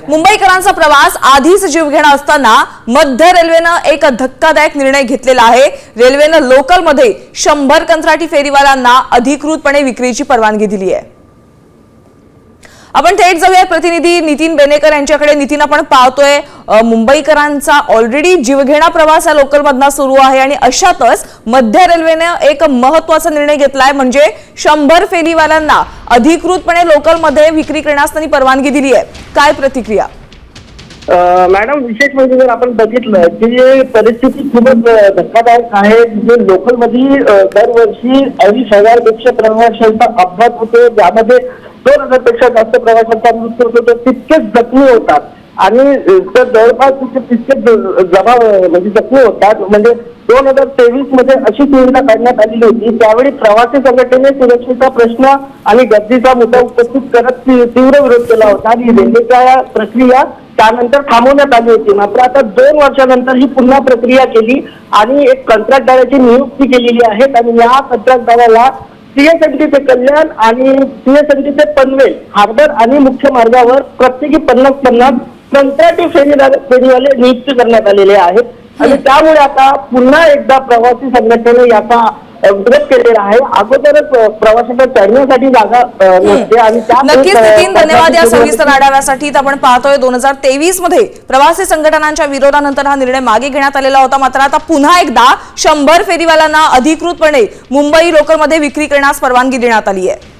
मुंबईकरांचा प्रवास आधीच जीवघेणा असताना मध्य रेल्वेनं एक धक्कादायक निर्णय घेतलेला आहे। रेल्वेनं लोकलमध्ये 100 कंत्राटी फेरीवाल्यांना अधिकृतपणे विक्रीची परवानगी दिली आहे। आपण थेट जाऊया प्रतिनिधी नितीन बेनेकर यांच्याकडे। नितीन, आपण पाहतोय मुंबईकरांचा ऑलरेडी जीवघेणा प्रवास या लोकलमधनं सुरू आहे आणि अशातच मध्य रेल्वेने एक महत्त्वाचा निर्णय घेतलाय, म्हणजे 100 फेरीवाल्यांना अधिकृतपणे लोकलमध्ये विक्री करण्यास त्यांनी परवानगी दिली आहे। काय प्रतिक्रिया? मॅडम, विशेष म्हणजे जर आपण बघितलं की परिस्थिती खूपच धक्कादायक आहे। जे लोकलमध्ये दरवर्षी 2,500 पेक्षा प्रवाशांचा अपघात होतो, ज्यामध्ये 2,000 पेक्षा जास्त प्रवाशांचा मृत्यू होतो, तितकेच जखमी होतात आणि जवळपास तितकेच म्हणजे जखमी होतात। म्हणजे 2023 मध्ये अशी सुविधा काढण्यात आलेली होती, त्यावेळी प्रवासी संघटनेने सुरक्षेचा प्रश्न आणि गर्दीचा मुद्दा उपस्थित करत तीव्र विरोध केला होता आणि रेल्वेच्या प्रक्रिया त्यानंतर थांबवण्यात आली होती। मात्र आता 2 वर्षानंतर ही पुन्हा प्रक्रिया केली आणि एक कंत्राटदाराची नियुक्ती केलेली आहे आणि या कंत्राटदाराला सीएसएमटीचे कल्याण आणि सीएसएमटीचे पनवेल हार्बर आणि मुख्य मार्गावर प्रत्येकी 50-50 कंत्राटी फेरीवाले नियुक्त करण्यात आलेले आहेत आणि त्यामुळे आता पुन्हा एकदा प्रवासी संघटनेने याचा विरोध केलेला आहे। अगोदरच प्रवाशांना चढण्यासाठी जागा नसते आणि नक्कीच नितीन, धन्यवाद या सविस्तर आढाव्यासाठी। आपण पाहतोय 2023 मध्ये प्रवासी संघटनांच्या विरोधानंतर हा निर्णय मागे घेण्यात आलेला होता, मात्र आता पुन्हा एकदा 100 फेरीवाल्यांना अधिकृतपणे मुंबई लोकलमध्ये विक्री करण्यास परवानगी देण्यात आली आहे।